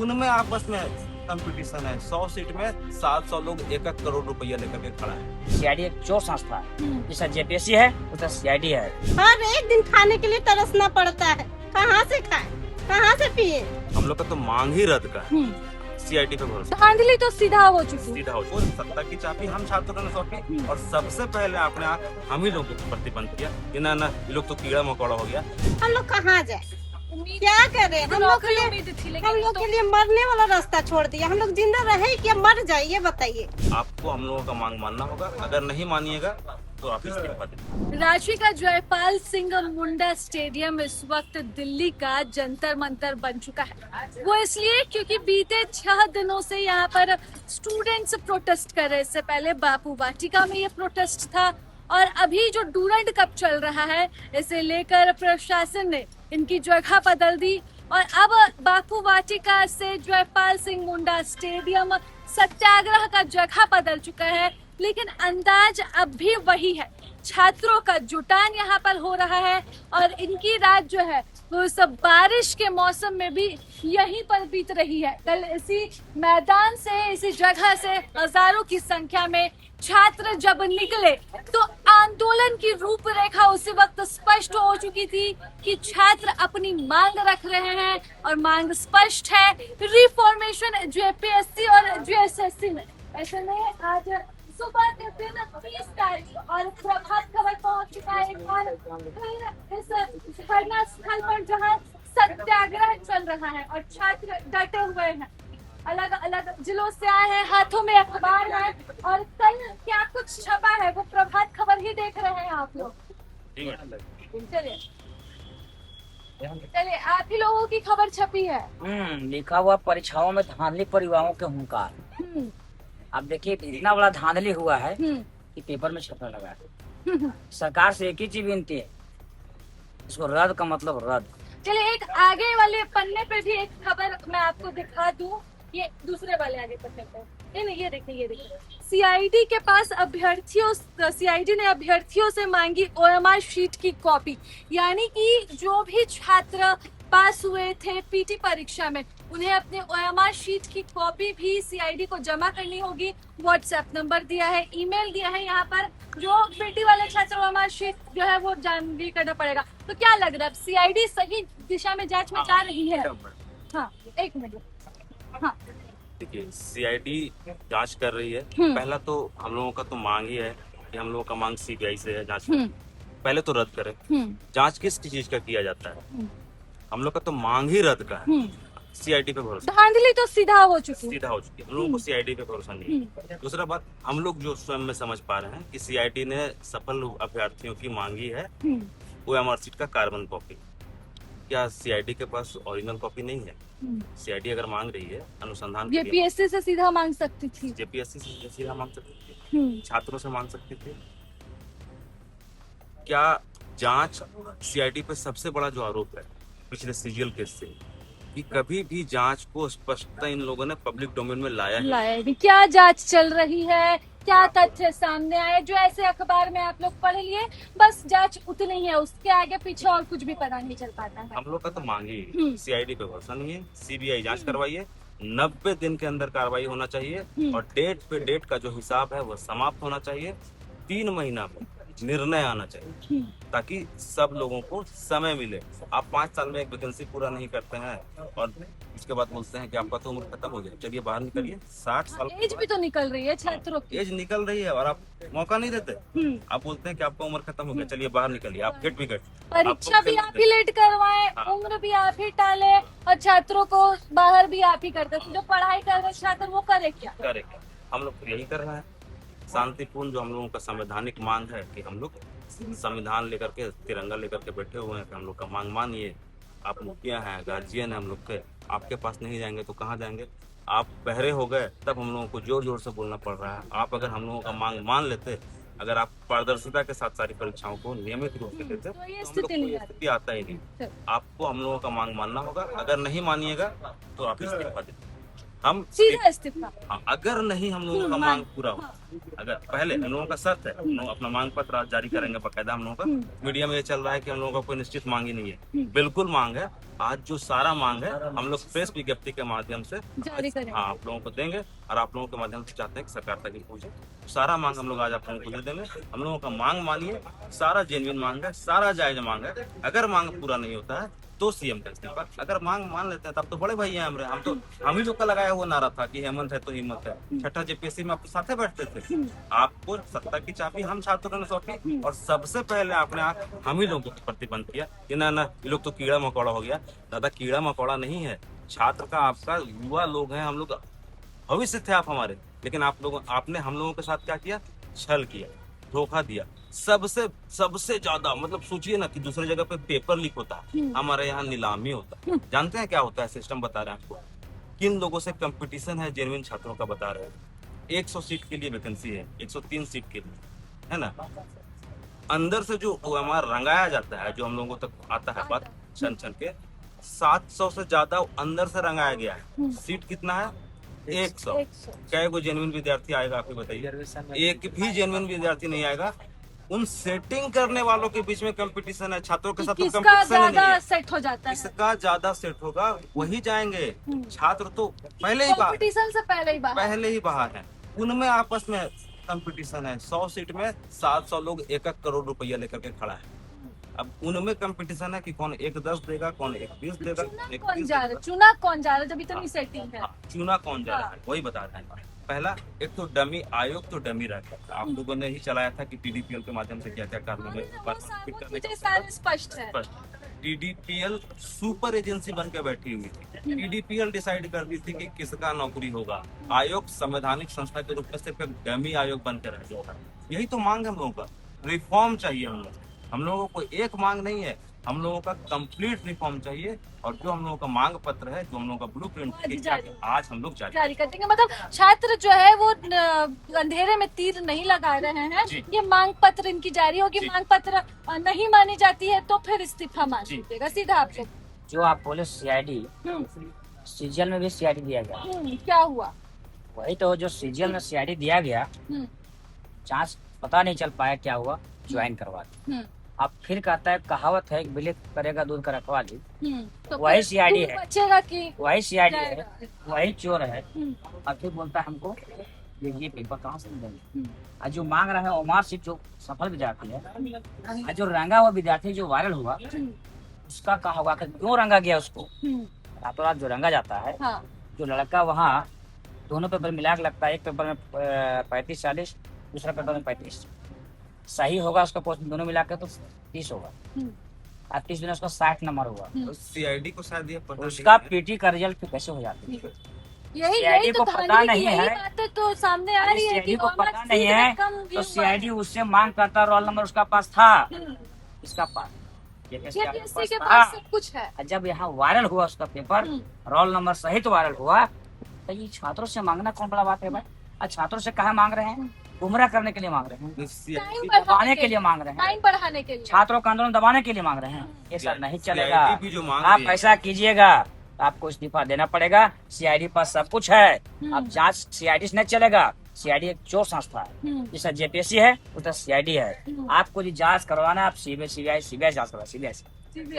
उनमें आपस में कंपटीशन है। 100 सीट में 700 लोग 1-1 करोड़ रुपया लेकर के खड़ा है। सीआईडी एक चोर संस्था है, जैसा जेपीएससी है उधर सीआईडी है। हर एक दिन खाने के लिए तरसना पड़ता है, कहाँ से खाएं, कहाँ से पिए। हम लोग का तो मांग ही रद्द का है। सीआईडी पे भरोसा धांधली तो सीधा हो चुकी है। सीधा हो और सत्ता की चाबी हम छात्रों ने सौंपी और सबसे पहले आपने हम ही लोगों को प्रतिबंध किया कि ना ये लोग तो कीड़ा मकोड़ा हो गया। हम लोग कहाँ जाए, क्या करें। हम लोग के लिए मरने वाला रास्ता छोड़ दिया। हम लोग जिंदा रहे क्या मर जाए, ये बताइए। आपको हम लोगों का मांग मानना होगा, अगर नहीं मानिएगा तो आप इस्तीफा दें। रांची का जयपाल सिंह मुंडा स्टेडियम इस वक्त दिल्ली का जंतर मंतर बन चुका है। वो इसलिए क्योंकि बीते 6 दिनों से यहाँ पर स्टूडेंट्स प्रोटेस्ट कर रहे। इससे पहले बापू वाटिका में ये प्रोटेस्ट था और अभी जो डूरंड कप चल रहा है इसे लेकर प्रशासन ने इनकी जगह बदल दी और अब बापू वाटिका से जयपाल सिंह मुंडा स्टेडियम सत्याग्रह का जगह बदल चुका है। लेकिन अंदाज अब भी वही है, छात्रों का जुटान यहाँ पर हो रहा है और इनकी रात जो है वो सब बारिश के मौसम में भी यहीं पर बीत रही है। कल इसी मैदान से, इसी जगह से हजारों की संख्या में छात्र जब निकले तो आंदोलन की रूपरेखा उसी वक्त स्पष्ट हो चुकी थी कि छात्र अपनी मांग रख रहे हैं और मांग स्पष्ट है, रिफॉर्मेशन जेपीएससी और जीएसएससी में। ऐसे में आज सुबह के दिन 20 तारीख और प्रभात खबर पहुंच चुका है एक बार इस धरना स्थल पर जहां सत्याग्रह चल रहा है और छात्र डटे हुए हैं। अलग अलग जिलों से आए हैं, हाथों में अखबार है और कल क्या कुछ छपा है वो प्रभात खबर ही देख रहे हैं आप लोग। चलिए चलिए, आप ही लोगों की खबर छपी है। लिखा हुआ परीक्षाओं में धांधली परिवारों के हुंकार। अब देखिए इतना बड़ा धांधली हुआ है कि पेपर में छपने लगा है। सरकार से एक ही चीज विनती है, इसको रद्द का मतलब रद्द। चलिए एक आगे वाले पन्ने पे भी एक खबर मैं आपको दिखा दूं, ये दूसरे वाले आगे पन्ने पे। ये देखिए सीआईडी के पास सीआईडी ने अभ्यर्थियों से मांगी ओएमआर शीट की कॉपी। यानी कि जो भी छात्र पास हुए थे पीटी परीक्षा में उन्हें अपने ओएमआर शीट की कॉपी भी सीआईडी को जमा करनी होगी। व्हाट्सएप नंबर दिया है, ईमेल दिया है। यहाँ पर जो पीटी वाले छात्र ओएमआर शीट जो है वो जानकारी करना पड़ेगा। तो क्या लग रहा है सीआईडी सही दिशा में जांच में जा रही है? हाँ, एक मिनट। हाँ देखिए सीआईडी जांच कर रही है। पहला तो हम लोगों का तो मांग ही है कि हम लोगों का मांग सीबीआई से है जांच। पहले तो रद्द करें। जांच किस चीज का किया जाता है? हम लोग का तो मांग ही रद्द का है। सीआईडी पे भरोसा, धांधली तो सीधा हो चुकी है। हम लोगों को सीआईडी पे भरोसा नहीं है। दूसरा बात, हम लोग जो स्वयं में समझ पा रहे हैं कि सीआईडी ने सफल अभ्यर्थियों की मांगी है ओएमआर शीट का कार्बन कॉपी। क्या सीआईडी के पास ओरिजिनल कॉपी नहीं है? सीआईडी अगर मांग रही है अनुसंधान के लिए, जेपीएससी से सीधा मांग सकती थी। जेपीएससी से सीधा मांग सकती थी, छात्रों से मांग सकती थी। क्या जांच सीआईडी पे सबसे बड़ा जो आरोप है पिछले सीजीएल केस से कि कभी भी जांच को स्पष्टता इन लोगों ने पब्लिक डोमेन में लाया नहीं। क्या जांच चल रही है, क्या तथ्य सामने आए, जो ऐसे अखबार में आप लोग पढ़ लिए, बस जांच उतनी ही है, उसके आगे पीछे और कुछ भी पता नहीं चल पाता है। हम लोग का तो मांगी सीआईडी पे भरोसा नहीं है। सीबीआई जांच करवाइए, 90 दिन के अंदर कार्रवाई होना चाहिए और डेट पे डेट का जो हिसाब है वो समाप्त होना चाहिए। 3 महीना में निर्णय आना चाहिए ताकि सब लोगों को समय मिले। आप 5 साल में एक वैकेंसी पूरा नहीं करते हैं और उसके बाद बोलते हैं कि आपका तो उम्र खत्म हो गया, चलिए बाहर निकलिए। 60 साल एज भी तो निकल रही है छात्रों की। एज निकल रही है और आप मौका नहीं देते। आप बोलते हैं कि आपका उम्र खत्म हो गया, चलिए बाहर निकलिए। आप फिट भी परीक्षा भी आप ही लेट करवाए, उम्र भी आप ही टाले और छात्रों को बाहर भी आप ही करते। जो पढ़ाई कर रहे छात्र वो करे क्या? हम लोग यही कर रहे हैं शांतिपूर्ण। जो हम लोगों का संवैधानिक मांग है कि हम लोग संविधान लेकर के, तिरंगा लेकर के बैठे हुए हैं कि हम लोग का मांग मानिए। आप मुखिया हैं, गार्जियन है हम लोग के, आपके पास नहीं जाएंगे तो कहाँ जाएंगे? आप बहरे हो गए तब हम लोगों को जोर जोर से बोलना पड़ रहा है। आप अगर हम लोगों का मांग मान लेते, अगर आप पारदर्शिता के साथ सारी परीक्षाओं को नियमित रूप से देते तो ये स्थिति आता ही नहीं। आपको हम लोगों का मांग मानना होगा, अगर नहीं मानिएगा तो आप इस्तीफा दें। हम सीधा इस्तीफा। हाँ, अगर नहीं हम लोगों का मांग पूरा हो, अगर पहले हम लोगों का शर्त है, हम लोग अपना मांग पत्र जारी करेंगे बाकायदा। हम लोगों का मीडिया में ये चल रहा है कि हम लोगों का कोई निश्चित मांग ही नहीं है, बिल्कुल मांग है। आज जो सारा मांग है हम लोग प्रेस विज्ञप्ति के माध्यम से जारी करेंगे। हाँ आप लोगों को देंगे, और आप लोगों के माध्यम से चाहते हैं कि सरकार तक ही पहुंचे। सारा मांग हम लोग आज आप लोगों को दे देंगे। हम लोगों का मांग मानिए, सारा जेन्युइन मांग है, सारा जायज मांग है। अगर मांग पूरा नहीं होता है तो सीएम का इस्तीफा। अगर मांग मान लेते हैं तब तो बड़े भैया हमरे, हम ही लोग का लगाया हुआ नारा था कि हेमंत है तो हिम्मत है। छठा जेपीएससी में आप साथे बैठते थे, आपको सत्ता की चाबी हम छात्रों ने सौंपी, और सबसे पहले आपने हम ही लोगों को प्रतिबंध किया कि ना ये लोग तो कीड़ा मकोड़ा हो गया। दादा कीड़ा मकोड़ा नहीं है, छात्र का आपका युवा लोग हैं, हम लोग भविष्य थे आप हमारे। लेकिन आपने हम लोगों के साथ क्या किया? छल किया, धोखा दिया। सबसे ज्यादा मतलब सोचिए ना कि दूसरी जगह पे पेपर लीक होता है, हमारे यहाँ नीलामी होता है। जानते हैं क्या होता है? सिस्टम बता रहे हैं आपको, किन लोगों से कंपटीशन है जेन्युइन छात्रों का बता रहे हैं। 100 सीट के लिए वैकेंसी है, 103 सीट के लिए, है ना। अंदर से जो OMR रंगाया जाता है, जो हम लोगों तक आता है बात छन छन के, 700 से ज्यादा अंदर से रंगाया गया है। सीट कितना है? 100। क्या को जेन्युइन विद्यार्थी आएगा? आप ही बताइए। एक भी जेन्युइन विद्यार्थी नहीं आएगा। उन सेटिंग करने वालों के बीच में कंपटीशन है, छात्रों के साथ तो किसका कंपटीशन नहीं ज्यादा है। सेट हो जाता है, किसका ज्यादा सेट होगा वही जाएंगे। छात्र तो पहले ही कंपटीशन से पहले ही बाहर है। उनमें आपस में कंपटीशन है। 100 सीट में 700 लोग 1-1 करोड़ रुपया लेकर के खड़ा है। अब उनमें कंपटीशन है कि कौन 1-10 देगा, कौन 1-20 देगा, चुना कौन जा रहा है जब इतनी सेटिंग है। चुना कौन जा रहा है वही बता रहे हैं। पहला एक तो डमी आयोग, तो डमी रहता है। आप लोगों ने ही चलाया था कि TDPL के माध्यम से क्या क्या करने में स्पष्ट है। TDPL सुपर एजेंसी बन के बैठी हुई थी। TDPL डिसाइड कर दी थी कि किसका नौकरी होगा। आयोग संवैधानिक संस्था के रूप में सिर्फ एक डमी आयोग बनकर रह गया। यही तो मांग है हम लोगों का। रिफॉर्म चाहिए हम लोगों को एक मांग नहीं है, हम लोगों का कंप्लीट रिफॉर्म चाहिए। और जो हम लोगों का मांग पत्र है, जो हम लोगों का ब्लूप्रिंट आज हम लोग जारी कर देंगे। मतलब छात्र जो है वो अंधेरे में तीर नहीं लगा रहे हैं। ये मांग पत्र इनकी जारी होगी। मांग पत्र नहीं मानी जाती है तो फिर इस्तीफा मान लीजिएगा सीधा आपको। जो आप बोले CID, CGL में भी CID दिया गया। क्या हुआ? वही तो, जो CGL में CID दिया गया, जांच पता नहीं चल पाया क्या हुआ, ज्वाइन करवा दी। अब फिर कहता है, कहावत है, बिल्ली करेगा दूध का रखवाली। तो वही CID है, बचेगा कि वही CID है, वही चोर है। अब फिर बोलता है हमको ये पेपर कहाँ से मिलेंगे। और जो मांग रहा है OMR सीट, जो सफल विद्यार्थी है, और जो रंगा हुआ विद्यार्थी जो वायरल हुआ, उसका कहा होगा कि क्यों रंगा गया उसको। रातों रात जो रंगा जाता है, जो लड़का वहाँ दोनों पेपर मिला के लगता है, एक पेपर में 35-40, दूसरा पेपर में 35 सही होगा, उसका पोस्ट दोनों मिला के तो 30 होगा। 30 दिन उसका 60 नंबर हुआ। CID को शायद ये पता उसका PT का रिजल्ट फिर कैसे हो जाता है? यही को पता नहीं है, बातें तो सामने आ रही है कि को पता नहीं है तो CID उससे मांग करता, रोल नंबर उसका पास था, इसका पास JPSC के पास सब कुछ है। जब यहाँ वायरल हुआ उसका पेपर, रोल नंबर सहित वायरल हुआ, तो ये छात्रों से मांगना कौन बड़ा बात है भाई? और छात्रों से कहाँ मांग रहे हैं? गुमराह करने के लिए मांग रहे हैं, दबाने के लिए मांग रहे हैं, टाइम बढ़ाने के लिए, छात्रों का आंदोलन दबाने के लिए मांग रहे हैं। ये सब नहीं चलेगा। आप है ऐसा कीजिएगा आपको इस्तीफा देना पड़ेगा। CID पास सब कुछ है। अब जांच CID से नहीं चलेगा। CID एक चोर संस्था है, जैसा JPSC है उधर CID है। आपको जो जांच करवाना है, आप CBI जांच करवा,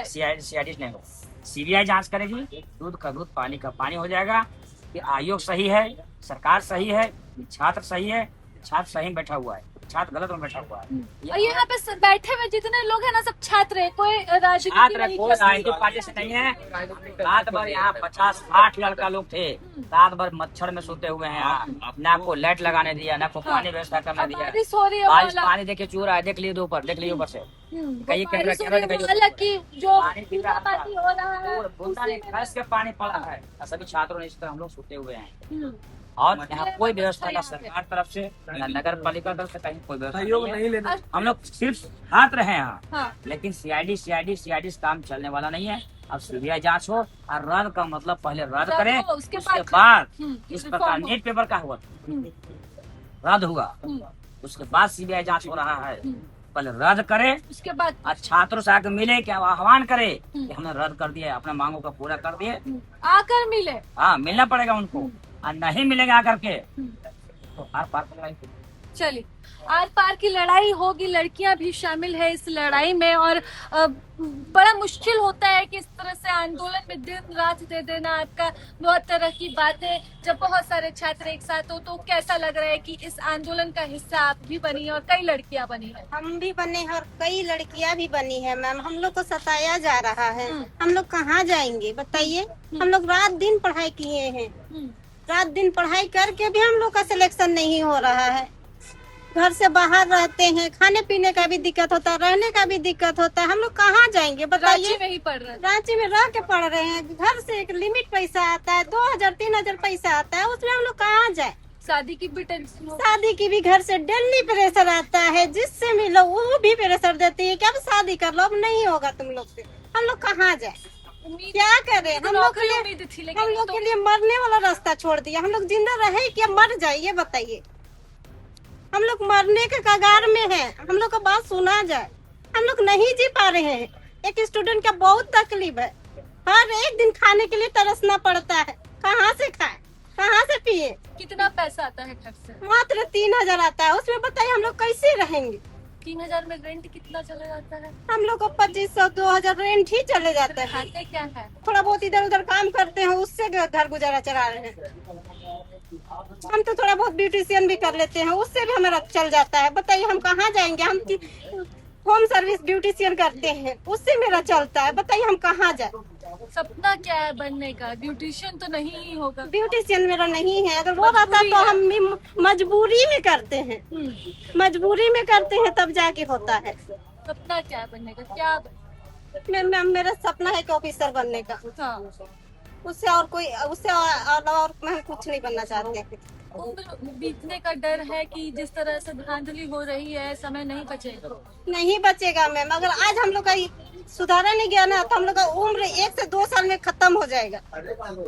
CID नहीं हो। CBI जांच करेगी, दूध का दूध पानी का पानी हो जाएगा। कि आयोग सही है, सरकार सही है, छात्र सही है, छात्र सही में बैठा हुआ है, छात्र गलत में बैठा हुआ है। और यहाँ पे बैठे हुए जितने लोग हैं ना, सब छात्र है, कोई राजनीति कोई राजनीतिक पार्टी से नहीं है। रात भर यहाँ 50-60 लड़का लोग थे, रात भर मच्छर में सोते हुए हैं। ना को लाइट लगाने दिया, ना को पानी व्यवस्था करने दिया। बारिश पानी देखिए चूर रहा है, देख लीजिए ऊपर से। कहीं जो पानी पड़ा है, सभी छात्रों ने इस तरह हम लोग सोते हुए हैं। और यहाँ कोई व्यवस्था ना सरकार तरफ से, ना नगर पालिका तरफ से, कहीं कोई व्यवस्था नहीं है। हम लोग सिर्फ छात्र हैं यहाँ। लेकिन CID से काम चलने वाला नहीं है। अब CBI जांच हो, और रद्द का मतलब पहले रद्द करें, उसके बाद इस प्रकार नीट पेपर का हुआ रद्द हुआ, उसके बाद CBI जांच हो रहा है। पहले रद्द करे, उसके बाद और छात्रों से आकर मिले, क्या आह्वान करे कि हमने रद्द कर दिया, अपने मांगों का पूरा कर दिए, आकर मिले। हाँ, मिलना पड़ेगा उनको। और नहीं मिलेगा आकर के तो आर पार की लड़ाई होगी। चलिए, आर पार की लड़ाई होगी, लड़कियां भी शामिल है इस लड़ाई में, और बड़ा मुश्किल होता है कि इस तरह से आंदोलन में दिन रात दे देना। आपका बहुत तरह की बातें, जब बहुत सारे छात्र एक साथ हो तो कैसा लग रहा है कि इस आंदोलन का हिस्सा आप भी बनी है और कई लड़कियां बनी है? हम भी बने हैं और कई लड़कियां भी बनी है मैम। हम लोग को सताया जा रहा है, हम लोग कहाँ जाएंगे बताइए। हम लोग रात दिन पढ़ाई किए हैं, रात दिन पढ़ाई करके भी हम लोग का सिलेक्शन नहीं हो रहा है। घर से बाहर रहते हैं, खाने पीने का भी दिक्कत होता है, रहने का भी दिक्कत होता है। हम लोग कहाँ जाएंगे बताइए। रांची में ही पढ़ रहे हैं। रांची में रह के पढ़ रहे हैं, घर से एक लिमिट पैसा आता है, 2000-3000 पैसा आता है, उसमें हम लोग कहाँ जाए। शादी की भी टेंशन हो, शादी की भी घर से डेली प्रेशर आता है, जिससे मिलो वो भी प्रेशर देती है कि अब शादी कर लो, अब नहीं होगा तुम लोग से। हम लोग कहाँ जाए, उम्मीद क्या करें। हम लोग के लिए उम्मीद थी, हम लेकिन लोग तो के लिए मरने वाला रास्ता छोड़ दिया। हम लोग जिंदा रहे कि मर जाए ये बताइए। हम लोग मरने के कगार में हैं, हम लोग का बात सुना जाए। हम लोग नहीं जी पा रहे हैं। एक स्टूडेंट का बहुत तकलीफ है, हर एक दिन खाने के लिए तरसना पड़ता है। कहाँ से खाए, कहाँ से पिए। कितना पैसा आता है घर से? मात्र 3000 आता है, उसमें बताइए हम लोग कैसे रहेंगे। 3000 में रेंट कितना चला जाता है? हम लोग को 2500-2000 रेंट ही चले जाते हैं। खाते क्या है? थोड़ा बहुत इधर उधर काम करते हैं, उससे घर गुजारा चला रहे हैं। हम तो थोड़ा बहुत ब्यूटिशियन भी कर लेते हैं, उससे भी हमारा चल जाता है। बताइए हम कहाँ जाएंगे। हम होम सर्विस ब्यूटिशियन करते हैं, उससे मेरा चलता है। बताइए हम कहाँ जाए। सपना क्या है बनने का? ब्यूटिशियन तो नहीं ही होगा। ब्यूटिशियन मेरा नहीं है, अगर वो रहता तो हम भी मजबूरी में करते हैं, मजबूरी में करते हैं तब जाके होता है। सपना क्या है बनने का? क्या मेरा सपना है कि ऑफिसर बनने का। हाँ। उससे और मैं कुछ नहीं बनना चाहते। उम्र बीतने का डर है कि जिस तरह से धांधली हो रही है, समय नहीं बचेगा। नहीं बचेगा मैम। अगर आज हम लोग का सुधारा नहीं गया ना तो हम लोग का उम्र 1 से 2 साल में खत्म हो जाएगा।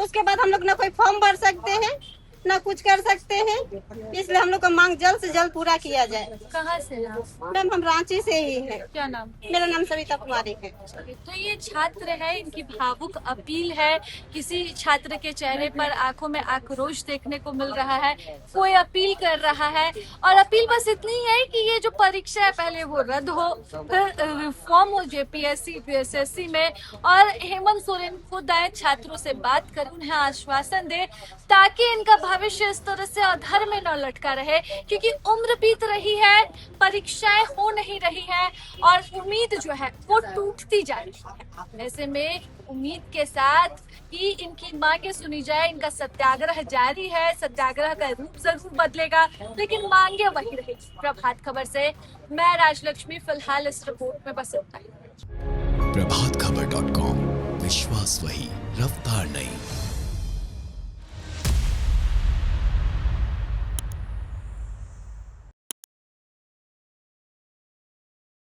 उसके बाद हम लोग ना कोई फॉर्म भर सकते हैं, ना कुछ कर सकते हैं। इसलिए हम लोग का मांग जल्द से जल्द पूरा किया जाए। कहाँ से हैं आप? मैम हम रांची से ही हैं। क्या नाम? मेरा नाम सविता कुमारी है। तो ये छात्र है, इनकी भावुक अपील है। किसी छात्र के चेहरे पर आंखों में आक्रोश देखने को मिल रहा है, कोई अपील कर रहा है, और अपील बस इतनी है कि ये जो परीक्षा है पहले वो रद्द हो, फिर रिफॉर्म हो जेपीएससी यूपीएससी में, और हेमंत सोरेन खुद आए, छात्रों से बात कर उन्हें आश्वासन दे, ताकि इनका भविष्य इस तरह से अधर में न लटका रहे। क्योंकि उम्र बीत रही है, परीक्षाएं हो नहीं रही है, और उम्मीद जो है वो टूटती जा रही है। ऐसे में उम्मीद के साथ कि इनकी मांगे सुनी जाए, इनका सत्याग्रह जारी है। सत्याग्रह का रूप जरूर बदलेगा, लेकिन मांगे वही रहेगी। प्रभात खबर से मैं राजलक्ष्मी, फिलहाल इस रिपोर्ट में बस इतना ही। प्रभातखबर.com, विश्वास वही, रफ्तार नहीं।